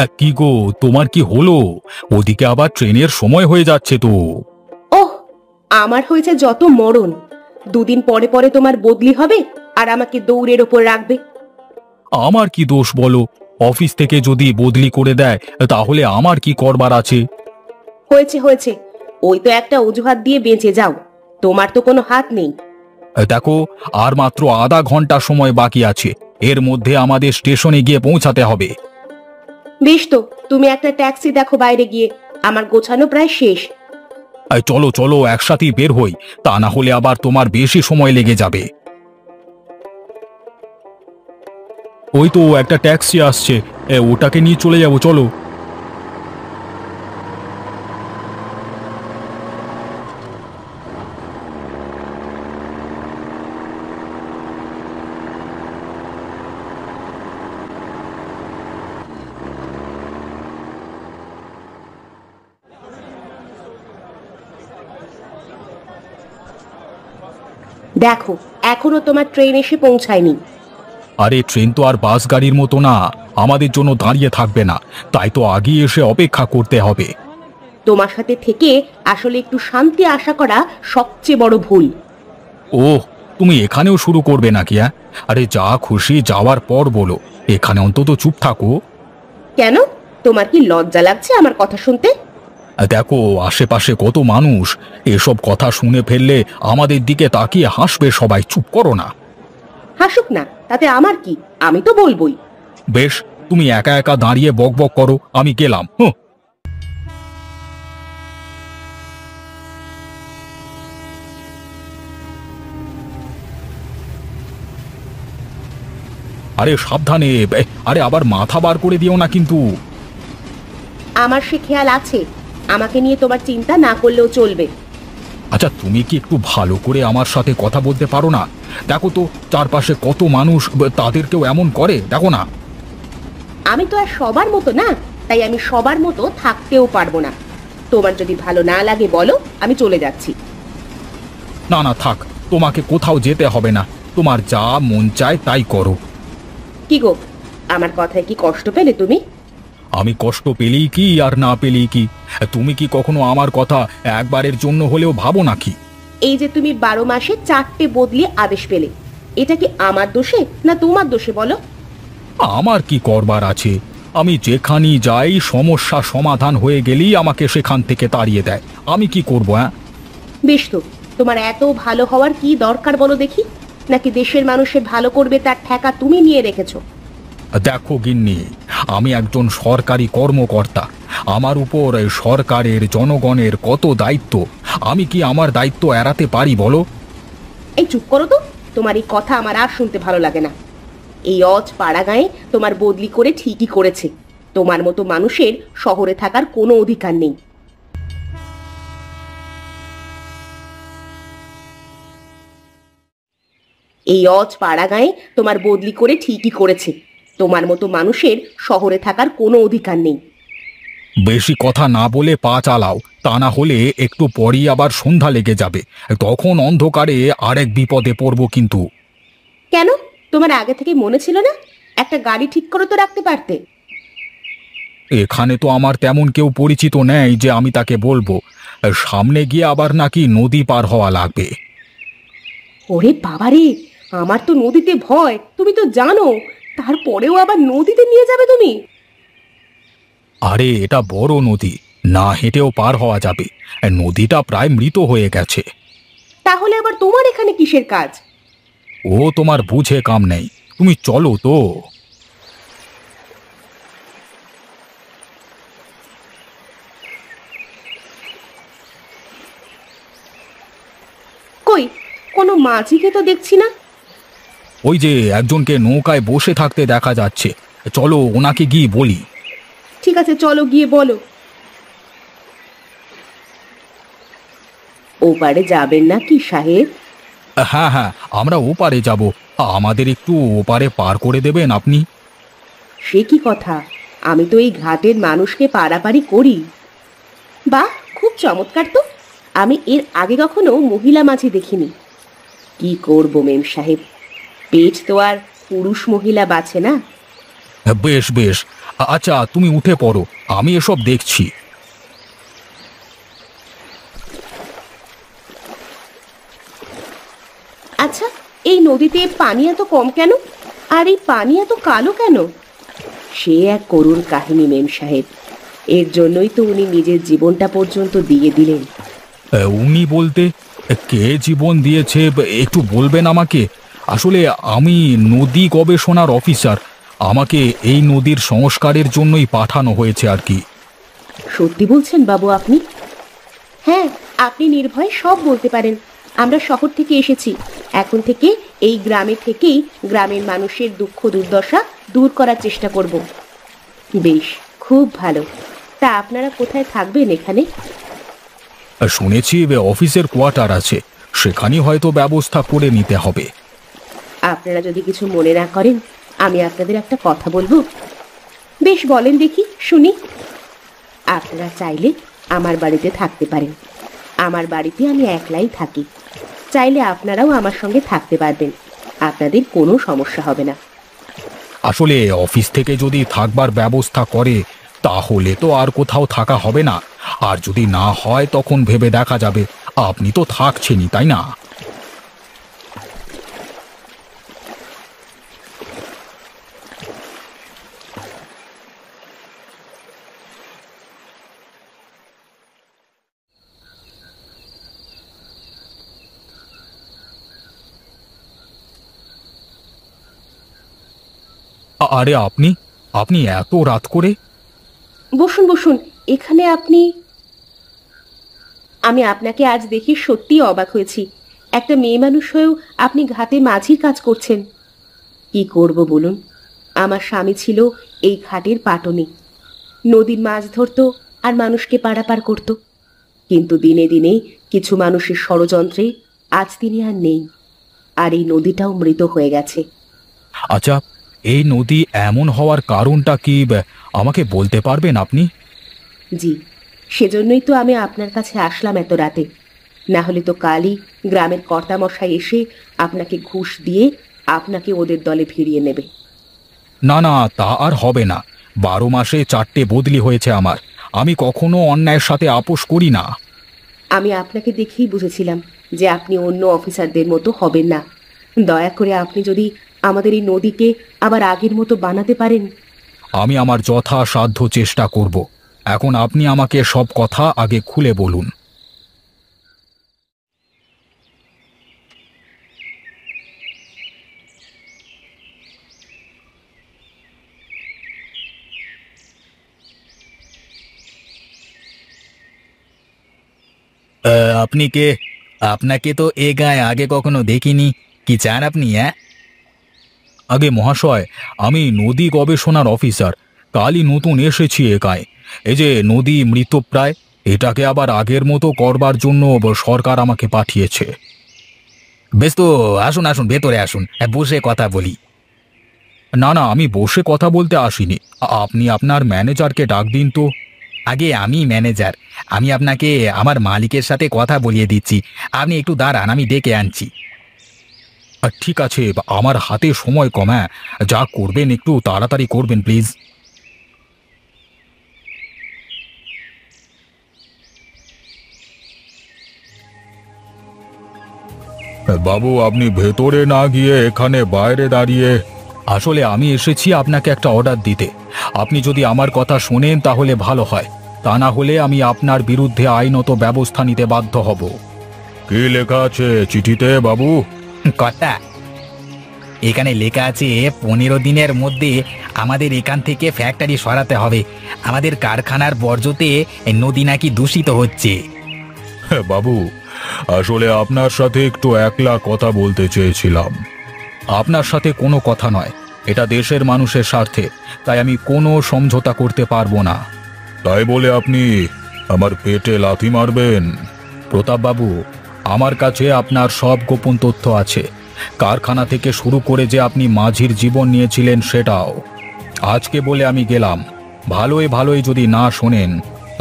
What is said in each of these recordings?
কি গো, তোমার কি হলো? ওদিকে আবার ট্রেনের সময় হয়ে যাচ্ছে তো। ওহ, আমার হয়েছে যত মরণ। দুদিন পরে পরে তোমার বদলি হবে আর আমাকে দৌড়ের ওপর রাখবে। আমার কি দোষ বলো? অফিস থেকে যদি বদলি করে দেয় তাহলে আমার কি করবার আছে? হয়েছে হয়েছে, ওই তো একটা অজুহাত দিয়ে বেঁচে যাও। তোমার তো কোনো হাত নেই। দেখো, আর মাত্র আধা ঘন্টা সময় বাকি আছে। এর মধ্যে আমাদের স্টেশনে গিয়ে পৌঁছাতে হবে। বেশ, তো তুমি একটা ট্যাক্সি দেখো বাইরে গিয়ে। আমার গোছানো প্রায় শেষ। চলো চলো, একসাথেই বের হই, তা না হলে আবার তোমার বেশি সময় লেগে যাবে। ওই তো একটা ট্যাক্সি আসছে, ওটাকে নিয়ে চলে যাবো, চলো। দেখো, এখনো তোমার ট্রেন এসে পৌঁছায়নি। আরে ট্রেন তো আর বাস গাড়ির মতো না, আমাদের জন্য দাঁড়িয়ে থাকবে না। তাই তো আগে এসে অপেক্ষা করতে হবে। তোমার সাথে থেকে আসলে একটু শান্তি আশা করা সবচেয়ে বড় ভুল। ওহ, তুমি এখানেও শুরু করবে নাকি? আরে যা খুশি যাওয়ার পর বলো, এখানে অন্তত চুপ থাকো। কেন, তোমার কি লজ্জা লাগছে আমার কথা শুনতে? দেখো, আশেপাশে কত মানুষ, এসব কথা শুনে ফেললে আমাদের দিকে তাকিয়ে হাসবে সবাই। চুপ করো না। হাসুক না, তাতে আমার কি, আমি তো বলবোই। বেশ, তুমি একা একা দাঁড়িয়ে বকবক করো, আমি গেলাম। হুঁ। আরে সাবধানে, আরে আবার মাথা বার করে দিও না কিন্তু। আমার সে খেয়াল আছে, আমাকে নিয়ে তোমার চিন্তা না করলেও চলবে। আচ্ছা, তুমি কি একটু ভালো করে আমার সাথে কথা বলতে পারো না? দেখো তো চারপাশে কত মানুষ, তাদেরকেও এমন করে, দেখো না। আমি তো আর সবার মতো না, তাই আমি সবার মতো থাকতেও পারবো না। তোমার যদি ভালো না লাগে বলো, আমি চলে যাচ্ছি। না না, থাক, তোমাকে কোথাও যেতে হবে না। তোমার যা মন চায় তাই করো। কি গো, আমার কথায় কি কষ্ট পেলে তুমি? আমি কষ্ট পেলেই কি আর না পেলেই কি? তুমি কি কখনো আমার কথা একবারের জন্য হলেও ভাবো নাকি? এই যে তুমি 12 মাসে 4টে বদলি আদেশ পেলে, এটা কি আমার দোষে না তোমার দোষে বলো? আমার কি করবার আছে? আমি যেখানেই যাই সমস্যা সমাধান হয়ে গেলেই আমাকে সেখান থেকে তাড়িয়ে দেয়। আমি কি করবো? বেশ, তো তোমার এত ভালো হওয়ার কি দরকার বলো দেখি? নাকি দেশের মানুষের ভালো করবে তার ঠেকা তুমি নিয়ে রেখেছো? দেখো গিন্নি, আমি একজন সরকারি কর্মকর্তা। আমার উপর সরকারের জনগণের কত দায়িত্ব। আমি কি আমার দায়িত্ব এড়াতে পারি বলো? এই চুপ করো তো, তোমার এই কথা আমার আর শুনতে ভালো লাগে না। এই অজ পাড়া গায়ে তোমার বদলি করে ঠিকই করেছে। তোমার মতো মানুষের শহরে থাকার কোনো অধিকার নেই। এই অজ পাড়া গায়ে তোমার বদলি করে ঠিকই করেছে। তোমার মতো মানুষের শহরে থাকার কোনো অধিকার নেই। বেশি কথা না বলে পা চালাও, তা না হলে একটু পরই আবার সন্ধ্যা লেগে যাবে। তখন অন্ধকারে আরেক বিপদে পড়ব কিন্তু। কেন, তোমার আগে থেকে মনে ছিল না? একটা গাড়ি ঠিক করে তো রাখতে পারতে। এখানে তো আমার তেমন কেউ পরিচিত নেই যে আমি তাকে বলবো। সামনে গিয়ে আবার নাকি নদী পার হওয়া লাগবে। ওরে বাবারে, আমার তো নদীতে ভয়, তুমি তো জানো। তারপরেও আবার নদীতে নিয়ে যাবে তুমি? আরে এটা বড় নদী, না হেঁটেও পার হওয়া যাবে। নদীটা প্রায় মৃত হয়ে গেছে। তাহলে আবার তোমার এখানে কিসের কাজ? ও তোমার বুঝে কাম নেই, তুমি চলো তো। কই, কোনো মাঝিকে তো দেখছি না। ওই যে একজনকে নৌকায় বসে থাকতে দেখা যাচ্ছে, চলো ওনাকে গিয়ে বলি। ঠিক আছে, চলো গিয়ে বলো। ওপারে যাবেন না কি সাহেব? হ্যাঁ হ্যাঁ, আমরা ওপারে যাব। আমাদের একটু ওপারে পার করে দেবেন আপনি? সে কি কথা, আমি তো এই ঘাটের মানুষকে পারাপারি করি। বাহ, খুব চমৎকার তো। আমি এর আগে কখনো মহিলা মাঝি দেখিনি। কি করব মেম সাহেব, পেট তো আর পুরুষ মহিলা বাছে না। বেশ বেশ, আচ্ছা, তুমি উঠে পড়ো, আমি এসব দেখছি। আচ্ছা, এই নদীতে পানি এত কম কেন? আর এই পানি এত কালো কেন? সে এক করুণ কাহিনী মেম সাহেব। এর জন্যই তো উনি নিজের জীবনটা পর্যন্ত দিয়ে দিলেন। উনি বলতে কে জীবন দিয়েছে একটু বলবেন আমাকে? আসলে আমি নদী গবেষণার অফিসার, আমাকে এই নদীর সংস্কারের জন্যই পাঠানো হয়েছে আর কি। সত্যি বলছেন বাবু আপনি? হ্যাঁ, আপনি নির্ভয়ে সব বলতে পারেন। আমরা শহর থেকে এসেছি, এখন থেকে এই গ্রামে থেকেই গ্রামের মানুষের দুঃখ দুর্দশা দূর করার চেষ্টা করব। বেশ, খুব ভালো। তা আপনারা কোথায় থাকবেন এখানে? শুনেছি অফিসের কোয়ার্টার আছে, সেখানেই হয়তো ব্যবস্থা করে নিতে হবে। আপনারা যদি কিছু মনে না করেন, আমি আপনাদের একটা কথা বলবো। বেশ, বলেন দেখি, শুনি। আপনারা চাইলে আমার বাড়িতে থাকতে পারেন। আমার বাড়িতে আমি একলাই থাকি। চাইলে আপনারাও আমার সঙ্গে থাকতে পারবেন, আপনাদের কোনো সমস্যা হবে না। আসলে অফিস থেকে যদি থাকবার ব্যবস্থা করে তাহলে তো আর কোথাও থাকা হবে না, আর যদি না হয় তখন ভেবে দেখা যাবে। আপনি তো থাকছেনই, তাই না? আরে আপনি আপনি এত রাত করে? বসুন বসুন, এখানে আপনি। আমি আপনাকে আজ দেখে সত্যিই অবাক হয়েছি। একটা মেয়ে মানুষ হয়েও আপনি ঘাটে মাঝির কাজ করছেন। কি করব বলুন, আমার স্বামী ছিল এই ঘাটের পাটনি। নদীর মাছ ধরতো আর মানুষকে পারাপার করত। কিন্তু দিনে দিনে কিছু মানুষের ষড়যন্ত্রে আজ তিনি আর নেই, আর এই নদীটাও মৃত হয়ে গেছে। আচ্ছা, এই নদী এমন হওয়ার কারণটা কি আমাকে বলতে পারবেন আপনি? জি, সেজন্যই তো আমি আপনার কাছে আসলাম এত রাতে। না হলে তো কালই গ্রামের কর্তামশাই এসে আপনাকে ঘুষ দিয়ে আপনাকে ওদের দলে ভিড়িয়ে নেবে। না না, তা আর হবে না। 12 মাসে 4টে বদলি হয়েছে আমার, আমি কখনো অন্যায়ের সাথে আপোষ করি না। আমি আপনাকে দেখেই বুঝেছিলাম যে আপনি অন্য অফিসারদের মতো হবেন না। দয়া করে আপনি যদি আমাদের এই নদীকে আবার আগের মতো বানাতে পারেন। আমি আমার যথাসাধ্য চেষ্টা করব। এখন আপনি আমাকে সব কথা আগে খুলে বলুন। আপনি কে? আপনাকে তো এ গায়ে আগে কখনো দেখিনি। কি চান আপনি? আগে মহাশয়, আমি নদী গবেষণার অফিসার, কালই নতুন এসেছি এ গায়ে। এই যে নদী মৃতপ্রায়, এটাকে আবার আগের মতো করবার জন্য সরকার আমাকে পাঠিয়েছে। বেশ, তো আসুন আসুন, ভেতরে আসুন, বসে কথা বলি। না না, আমি বসে কথা বলতে আসিনি। আপনি আপনার ম্যানেজারকে ডাক দিন তো। আগে আমি ম্যানেজার, আমি আপনাকে আমার মালিকের সাথে কথা বলিয়ে দিচ্ছি। আপনি একটু দাঁড়ান, আমি ডেকে আনছি। ঠিক আছে, আমার হাতে সময় কম। যা করবেন একটু তাড়াতাড়ি করবেন প্লিজ। বাবু, আপনি ভেতরে না গিয়ে এখানে বাইরে দাঁড়িয়ে। আসলে আমি এসেছি আপনাকে একটা অর্ডার দিতে। আপনি যদি আমার কথা শোনেন তাহলে ভালো হয়, তা না হলে আমি আপনার বিরুদ্ধে আইনত ব্যবস্থা নিতে বাধ্য হব। কি লেখা আছে চিঠিতে বাবু? কথা এখানে লেখা আছে 15 দিনের মধ্যে আমাদের এখান থেকে ফ্যাক্টরি সরাতে হবে। আমাদের কারখানার বর্জ্যতে নদী নাকি দূষিত হচ্ছে। বাবু, আসলে আপনার সাথে একটু একলা কথা বলতে চেয়েছিলাম। আপনার সাথে কোনো কথা নয়, এটা দেশের মানুষের স্বার্থে, তাই আমি কোনো সমঝোতা করতে পারবো না। তাই বলে আপনি আমার পেটে লাথি মারবেন? প্রতাপ বাবু, আমার কাছে আপনার সব গোপন তথ্য আছে। কারখানা থেকে শুরু করে যে আপনি মাঝির জীবন নিয়েছিলেন সেটাও। আজকে বলে আমি গেলাম, ভালোই ভালোই যদি না শোনেন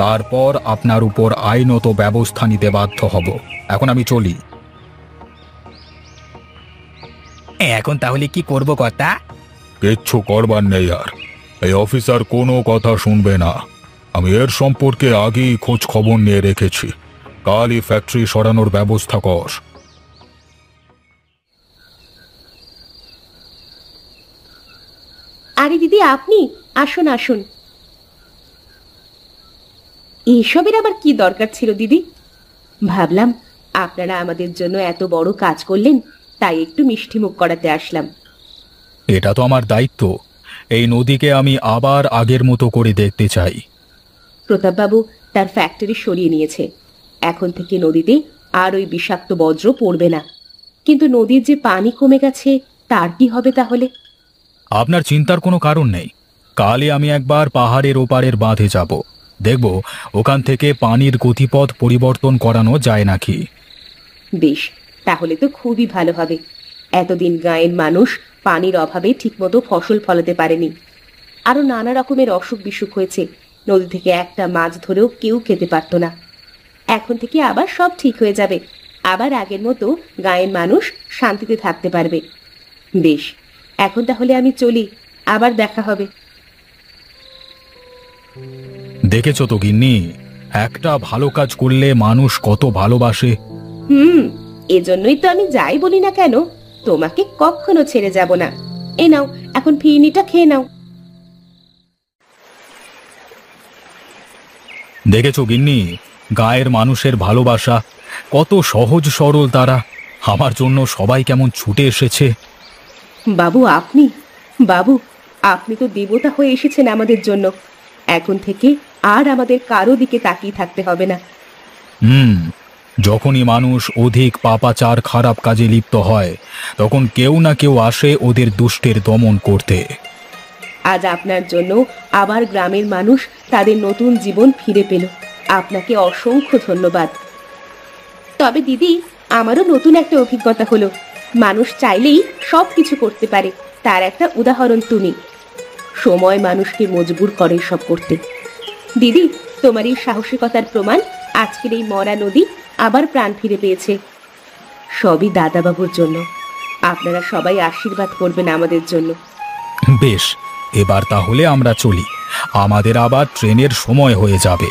তারপর আপনার উপর আইনত ব্যবস্থা নিতে বাধ্য হব। এখন আমি চলি। এখন তাহলে কি করব কর্তা? কিচ্ছু করবার নেই আর। এই অফিসার কোনো কথা শুনবে না। আমি এর সম্পর্কে আগেই খোঁজ খবর নিয়ে রেখেছি। কালই ফ্যাক্টরি সরানোর ব্যবস্থা কর। আরে দিদি, আপনি আসুন আসুন। এসবের আবার কি দরকার ছিল দিদি? ভাবলাম আপনারা আমাদের জন্য এত বড় কাজ করলেন, তাই একটু মিষ্টিমুখ করাতে আসলাম। এটা তো আমার দায়িত্ব। এই নদীকে আমি আবার আগের মতো করে দেখতে চাই। প্রতাপবাবু তার ফ্যাক্টরি সরিয়ে নিয়েছে। এখন থেকে নদীতে আর ওই বিষাক্ত বজ্র পড়বে না। কিন্তু নদীর যে পানি কমে গেছে, তার কি হবে তাহলে? আপনার চিন্তার কোনো কারণ নেই। কালই আমি একবার পাহাড়ের ওপারের বাঁধে যাব, দেখব ওখান থেকে পানির গতিপথ পরিবর্তন করানো যায় নাকি। বেশ, তাহলে তো খুবই ভালো হবে। এতদিন গাঁয়ের মানুষ পানির অভাবে ঠিকমতো ফসল ফলাতে পারেনি। আরো নানা রকমের অসুখ বিসুখ হয়েছে। নদী থেকে একটা মাছ ধরেও কেউ খেতে পারত না। এখন থেকে আবার সব ঠিক হয়ে যাবে। আবার আগের মতো গাঁয়ের মানুষ শান্তিতে থাকতে পারবে। বেশ, এখন তাহলে আমি চলি, আবার দেখা হবে। দেখেছ তো গিন্নি, একটা ভালো কাজ করলে মানুষ কত ভালোবাসে। এজন্যই তো আমি যাই বলি না কেন, তোমাকে কখনো ছেড়ে যাব না। এ নাও, এখন ফিরনিটা খেয়ে নাও। দেখেছ গিন্নি, গায়ের মানুষের ভালোবাসা কত সহজ সরল। তারা আমার জন্য সবাই কেমন ছুটে এসেছে। বাবু আপনি তো দেবতা হয়ে এসেছেন আমাদের জন্য। এখন থেকে আর আমাদের কারো দিকে তাকিয়ে থাকতে হবে না। যখনই মানুষ অধিক পাপাচার খারাপ কাজে লিপ্ত হয়, তখন কেউ না কেউ আসে ওদের দুষ্টের দমন করতে। আজ আপনার জন্য আবার গ্রামের মানুষ তাদের নতুন জীবন ফিরে পেল। আপনাকে অসংখ্য ধন্যবাদ। তবে দিদি, আমারও নতুন একটা অভিজ্ঞতা হলো। মানুষ চাইলেই সব কিছু করতে পারে, তার একটা উদাহরণ তুমি। সময় মানুষকে মজবুর করে সব করতে। দিদি, তোমার এই সাহসিকতার প্রমাণ আজকের এই মরা নদী আবার প্রাণ ফিরে পেয়েছে। সবই দাদাবাবুর জন্য। আপনারা সবাই আশীর্বাদ করবেন আমাদের জন্য। বেশ, এবার তাহলে আমরা চলি। আমাদের আবার ট্রেনের সময় হয়ে যাবে।